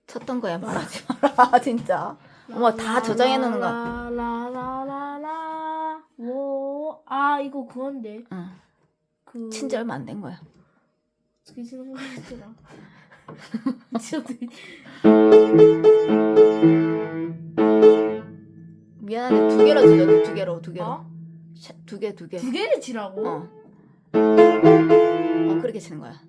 쳤던 거야. 말하지 마라. 진짜. 어머 다 저장해 놓는 거야. 라라라라라 뭐 이거 그건데 응. 그 친지 얼마 안 된 거야. 어떻게 생각했더라. 미쳤네. 미안한데 두 개로 들려. 두 개로. 두 개로. 어? 두 개. 두 개를 치라고? 어. 그렇게 치는 거야.